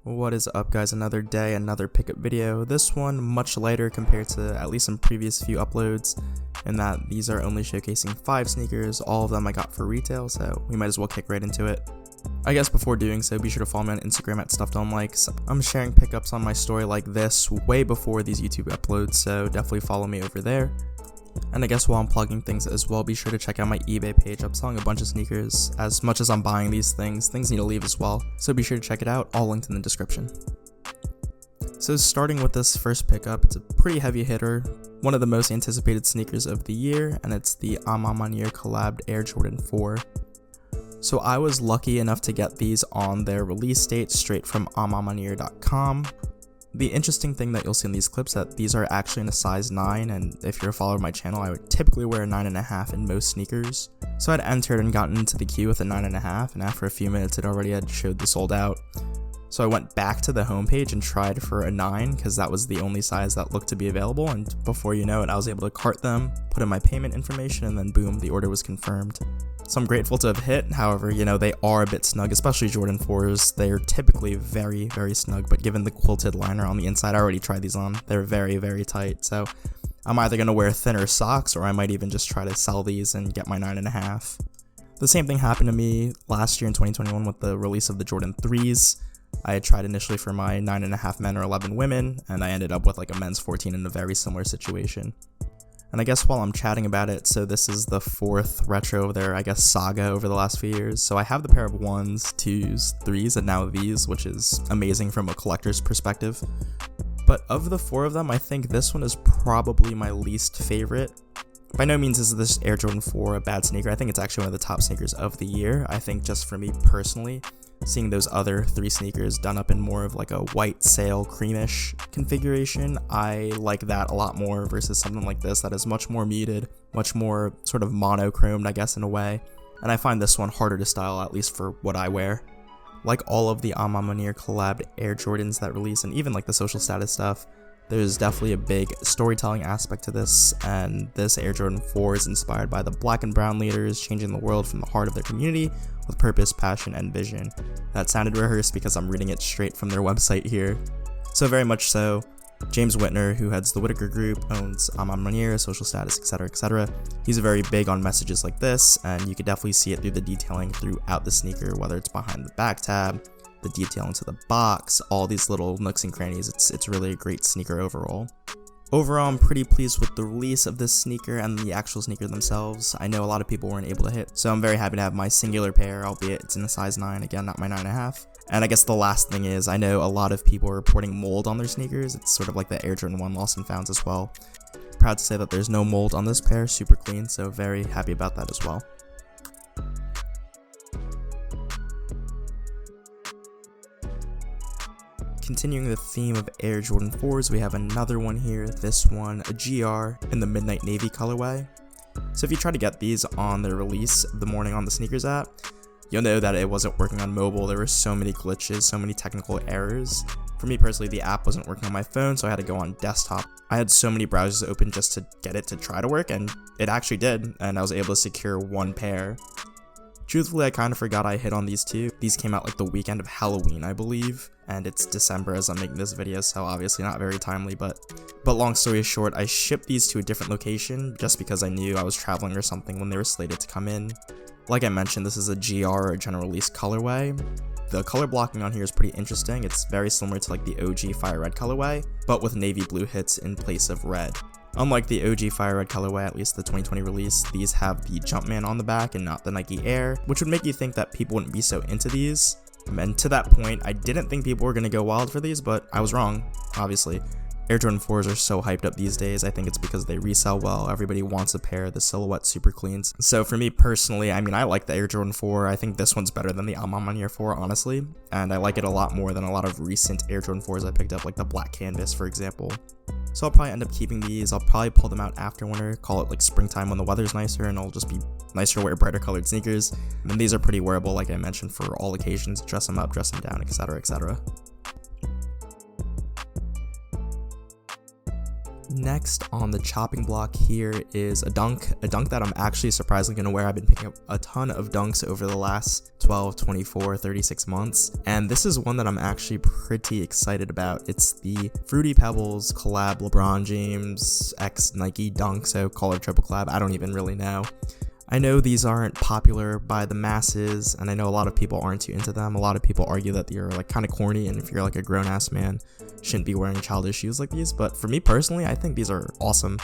What is up, guys? Another day, another pickup video. This one much lighter compared to at least some previous few uploads, in that these are only showcasing 5 sneakers. All of them I got for retail, so we might as well kick right into it. I guess before doing so, be sure to follow me on Instagram at StuffedOnLikes. I'm sharing pickups on my story like this way before these YouTube uploads, so definitely follow me over there. And I guess while I'm plugging things as well, be sure to check out my eBay page. I'm selling a bunch of sneakers. As much as I'm buying these things need to leave as well. So be sure to check it out, all linked in the description. So starting with this first pickup, it's a pretty heavy hitter. One of the most anticipated sneakers of the year, and it's the Ma Maniére collabed Air Jordan 4. So I was lucky enough to get these on their release date straight from mamaniere.com. The interesting thing that you'll see in these clips that these are actually in a size 9, and if you're a follower of my channel, I would typically wear a 9.5 in most sneakers. So I'd entered and gotten into the queue with a 9.5, and after a few minutes it already had showed the sold out. So I went back to the homepage and tried for a 9 because that was the only size that looked to be available, and before you know it, I was able to cart them, put in my payment information, and then boom, the order was confirmed. So I'm grateful to have hit. However, they are a bit snug, especially Jordan 4s. They're typically very, very snug, but given the quilted liner on the inside, I already tried these on. They're very, very tight. So I'm either going to wear thinner socks, or I might even just try to sell these and get my 9.5. The same thing happened to me last year in 2021 with the release of the Jordan 3s. I had tried initially for my 9.5 men or 11 women, and I ended up with like a men's 14 in a very similar situation. And I guess while I'm chatting about it, so this is the 4th retro of their, saga over the last few years. So I have the pair of 1s, 2s, 3s, and now these, which is amazing from a collector's perspective. But of the 4 of them, I think this one is probably my least favorite. By no means is this Air Jordan 4 a bad sneaker. I think it's actually one of the top sneakers of the year. I think just for me personally, seeing those other 3 sneakers done up in more of like a white sail creamish configuration, I like that a lot more versus something like this that is much more muted, much more sort of monochromed, I guess, in a way. And I find this one harder to style, at least for what I wear. Like all of the Ma Maniére collabed Air Jordans that release, and even like the social status stuff, there's definitely a big storytelling aspect to this, and this Air Jordan 4 is inspired by the black and brown leaders changing the world from the heart of their community with purpose, passion, and vision. That sounded rehearsed because I'm reading it straight from their website here. So very much so. James Whitner, who heads the Whitaker Group, owns Ma Maniére, social status, etc., etc. He's very big on messages like this, and you could definitely see it through the detailing throughout the sneaker, whether it's behind the back tab, the detail into the box, all these little nooks and crannies. It's really a great sneaker overall. Overall, I'm pretty pleased with the release of this sneaker and the actual sneaker themselves. I know a lot of people weren't able to hit, so I'm very happy to have my singular pair, albeit it's in a size 9, again, not my 9.5. And I guess the last thing is, I know a lot of people are reporting mold on their sneakers. It's sort of like the Air Jordan 1 lost and founds as well. Proud to say that there's no mold on this pair, super clean, so very happy about that as well. Continuing the theme of Air Jordan 4s, we have another one here, this one, a GR in the Midnight Navy colorway. So if you try to get these on their release the morning on the sneakers app, you'll know that it wasn't working on mobile. There were so many glitches, so many technical errors. For me personally, the app wasn't working on my phone, so I had to go on desktop. I had so many browsers open just to get it to try to work, and it actually did, and I was able to secure one pair. Truthfully, I kind of forgot I hit on these two. These came out like the weekend of Halloween, I believe, and it's December as I'm making this video, so obviously not very timely, but long story short, I shipped these to a different location just because I knew I was traveling or something when they were slated to come in. Like I mentioned, this is a GR, or a general release colorway. The color blocking on here is pretty interesting. It's very similar to like the OG Fire Red colorway, but with navy blue hits in place of red. Unlike the OG Fire Red colorway, at least the 2020 release, these have the Jumpman on the back and not the Nike Air, which would make you think that people wouldn't be so into these. And to that point, I didn't think people were going to go wild for these, but I was wrong, obviously. Air Jordan 4s are so hyped up these days. I think it's because they resell well. Everybody wants a pair. The silhouette super cleans. So for me personally, I like the Air Jordan 4. I think this one's better than the Ma Maniére 4, honestly. And I like it a lot more than a lot of recent Air Jordan 4s I picked up, like the Black Canvas, for example. So I'll probably end up keeping these. I'll probably pull them out after winter, call it like springtime when the weather's nicer, and it'll just be nicer to wear brighter colored sneakers. And these are pretty wearable, like I mentioned, for all occasions. Dress them up, dress them down, etc., etc. Next on the chopping block here is a dunk that I'm actually surprisingly going to wear. I've been picking up a ton of dunks over the last 12, 24, 36 months, and this is one that I'm actually pretty excited about. It's the Fruity Pebbles collab LeBron James x Nike dunk, so call it triple collab, I don't even really know. I know these aren't popular by the masses, and I know a lot of people aren't too into them. A lot of people argue that they're like kind of corny, and if you're like a grown-ass man, shouldn't be wearing childish shoes like these. But for me personally, I think these are awesome.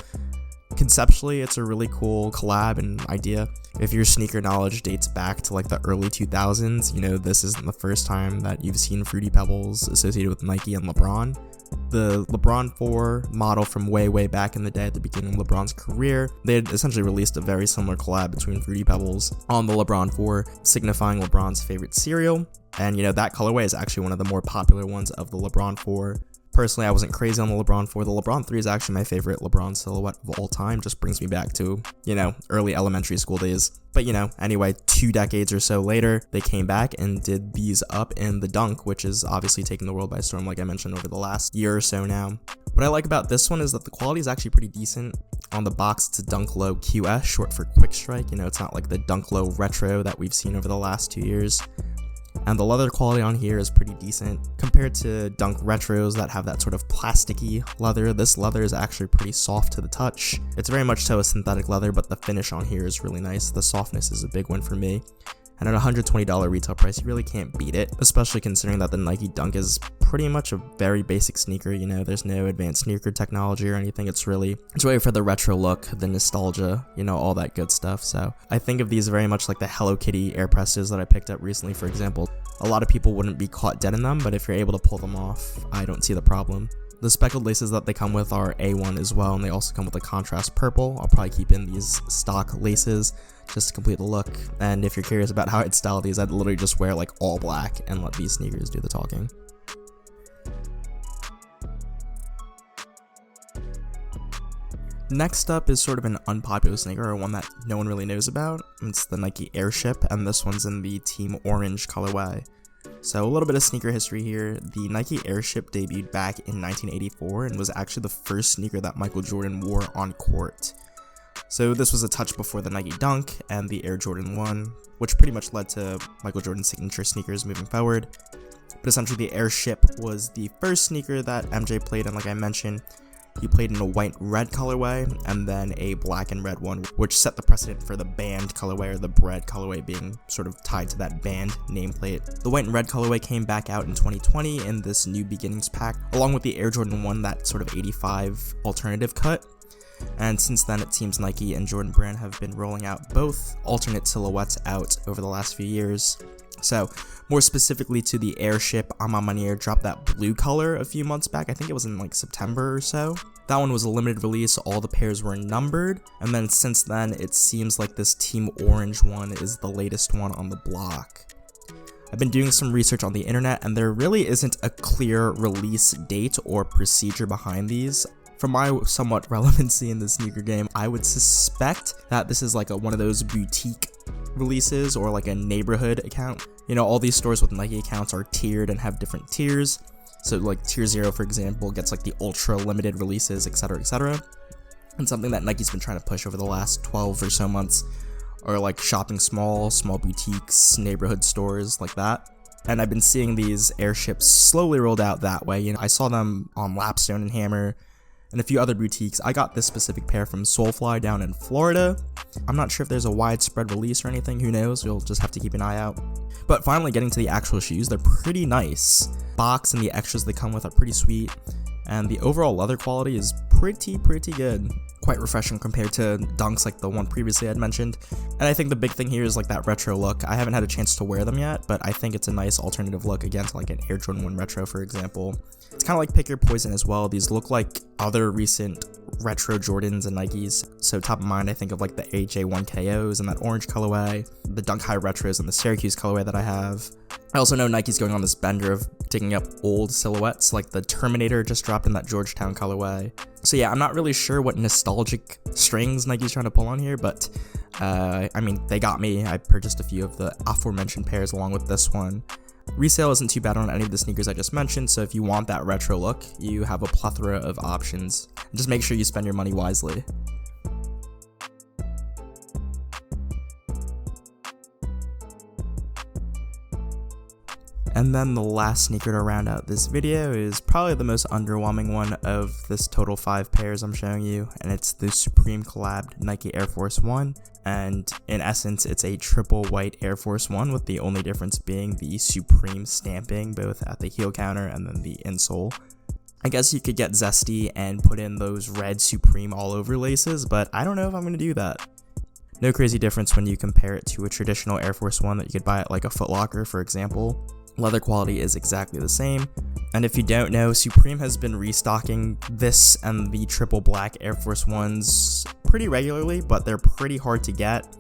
Conceptually, it's a really cool collab and idea. If your sneaker knowledge dates back to like the early 2000s, you know this isn't the first time that you've seen Fruity Pebbles associated with Nike and LeBron. The LeBron 4 model from way back in the day at the beginning of LeBron's career, they had essentially released a very similar collab between Fruity Pebbles on the LeBron 4, signifying LeBron's favorite cereal. And you know, that colorway is actually one of the more popular ones of the LeBron 4. Personally, I wasn't crazy on the LeBron 4. The LeBron 3 is actually my favorite LeBron silhouette of all time. Just brings me back to, you know, early elementary school days. But, you know, anyway, 2 decades or so later, they came back and did these up in the dunk, which is obviously taking the world by storm, like I mentioned, over the last year or so now. What I like about this one is that the quality is actually pretty decent. On the box, it's a Dunk Low QS, short for Quick Strike. You know, it's not like the Dunk Low Retro that we've seen over the last 2 years. And the leather quality on here is pretty decent. Compared to Dunk Retros that have that sort of plasticky leather, this leather is actually pretty soft to the touch. It's very much so a synthetic leather, but the finish on here is really nice. The softness is a big one for me. And at a $120 retail price, you really can't beat it, especially considering that the Nike Dunk is pretty much a very basic sneaker. You know, there's no advanced sneaker technology or anything. It's really for the retro look, the nostalgia, you know, all that good stuff. So I think of these very much like the Hello Kitty air presses that I picked up recently, for example. A lot of people wouldn't be caught dead in them, but if you're able to pull them off, I don't see the problem. The speckled laces that they come with are A1 as well, and they also come with a contrast purple. I'll probably keep in these stock laces just to complete the look. And if you're curious about how I'd style these, I'd literally just wear like all black and let these sneakers do the talking. Next up is sort of an unpopular sneaker, or one that no one really knows about. It's the Nike Airship, and this one's in the Team Orange colorway. So a little bit of sneaker history here. The Nike Airship debuted back in 1984 and was actually the first sneaker that Michael Jordan wore on court. So this was a touch before the Nike Dunk and the Air Jordan 1, which pretty much led to Michael Jordan's signature sneakers moving forward. But essentially the Airship was the first sneaker that MJ played in, like I mentioned. He played in a white and red colorway, and then a black and red one, which set the precedent for the band colorway, or the bread colorway being sort of tied to that band nameplate. The white and red colorway came back out in 2020 in this New Beginnings pack, along with the Air Jordan 1, that sort of 85 alternative cut. And since then, it seems Nike and Jordan Brand have been rolling out both alternate silhouettes out over the last few years. So, more specifically to the Airship, Ma Maniére dropped that blue color a few months back. I think it was in like September or so. That one was a limited release, all the pairs were numbered. And then since then, it seems like this Team Orange one is the latest one on the block. I've been doing some research on the internet, and there really isn't a clear release date or procedure behind these. For my somewhat relevancy in the sneaker game, I would suspect that this is like one of those boutique releases or like a neighborhood account. You know, all these stores with Nike accounts are tiered and have different tiers. So like tier 0, for example, gets like the ultra limited releases, etc, etc. And something that Nike's been trying to push over the last 12 or so months are like shopping small boutiques, neighborhood stores like that. And I've been seeing these Airships slowly rolled out that way. You know, I saw them on Lapstone and Hammer and a few other boutiques. I got this specific pair from Soulfly down in Florida. I'm not sure if there's a widespread release or anything, who knows, you'll just have to keep an eye out. But finally getting to the actual shoes, they're pretty nice. Box and the extras they come with are pretty sweet, and the overall leather quality is pretty good. Quite refreshing compared to Dunks like the one previously I'd mentioned. And I think the big thing here is like that retro look. I haven't had a chance to wear them yet, but I think it's a nice alternative look again to like an Air Jordan 1 retro, for example. It's kind of like pick your poison as well. These look like other recent retro Jordans and Nikes. So top of mind, I think of like the AJ1 KOs and that orange colorway, the Dunk High retros and the Syracuse colorway that I have. I also know Nike's going on this bender of digging up old silhouettes, like the Terminator just dropped in that Georgetown colorway. So yeah, I'm not really sure what nostalgic strings Nike's trying to pull on here, but I mean, they got me. I purchased a few of the aforementioned pairs along with this one. Resale isn't too bad on any of the sneakers I just mentioned, so if you want that retro look, you have a plethora of options. Just make sure you spend your money wisely. And then the last sneaker to round out this video is probably the most underwhelming one of this total 5 pairs I'm showing you, and it's the Supreme collabed Nike Air Force 1, and in essence it's a triple white Air Force 1 with the only difference being the Supreme stamping both at the heel counter and then the insole. I guess you could get zesty and put in those red Supreme all over laces, but I don't know if I'm going to do that. No crazy difference when you compare it to a traditional Air Force 1 that you could buy at like a Foot Locker, for example. Leather quality is exactly the same, and if you don't know, Supreme has been restocking this and the triple black Air Force 1s pretty regularly, but they're pretty hard to get.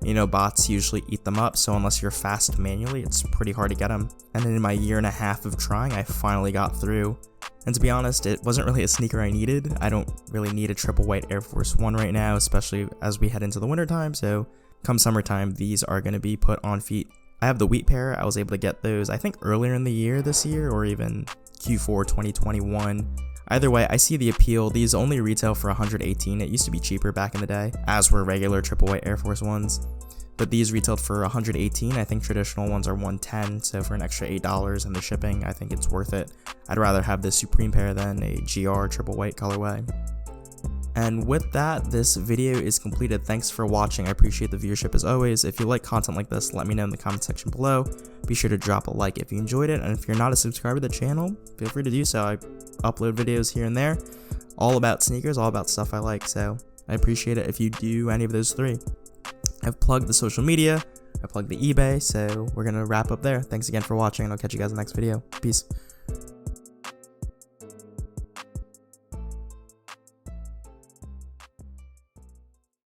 You know, bots usually eat them up, so unless you're fast manually, it's pretty hard to get them. And in my 1.5 years of trying, I finally got through. And to be honest, it wasn't really a sneaker I needed. I don't really need a triple white Air Force 1 right now, especially as we head into the wintertime, so come summertime, these are going to be put on feet. I have the wheat pair. I was able to get those, I think, earlier in the year this year, or even Q4 2021. Either way, I see the appeal. These only retail for $118. It used to be cheaper back in the day, as were regular triple white Air Force 1s. But these retailed for $118. I think traditional ones are $110, so for an extra $8 and the shipping, I think it's worth it. I'd rather have this Supreme pair than a GR triple white colorway. And with that, this video is completed. Thanks for watching. I appreciate the viewership as always. If you like content like this, let me know in the comment section below. Be sure to drop a like if you enjoyed it, and if you're not a subscriber to the channel, feel free to do so. I upload videos here and there, all about sneakers, all about stuff I like, so I appreciate it if you do any of those 3. I've plugged the social media, I plugged the eBay, so we're gonna wrap up there. Thanks again for watching, and I'll catch you guys in the next video. Peace.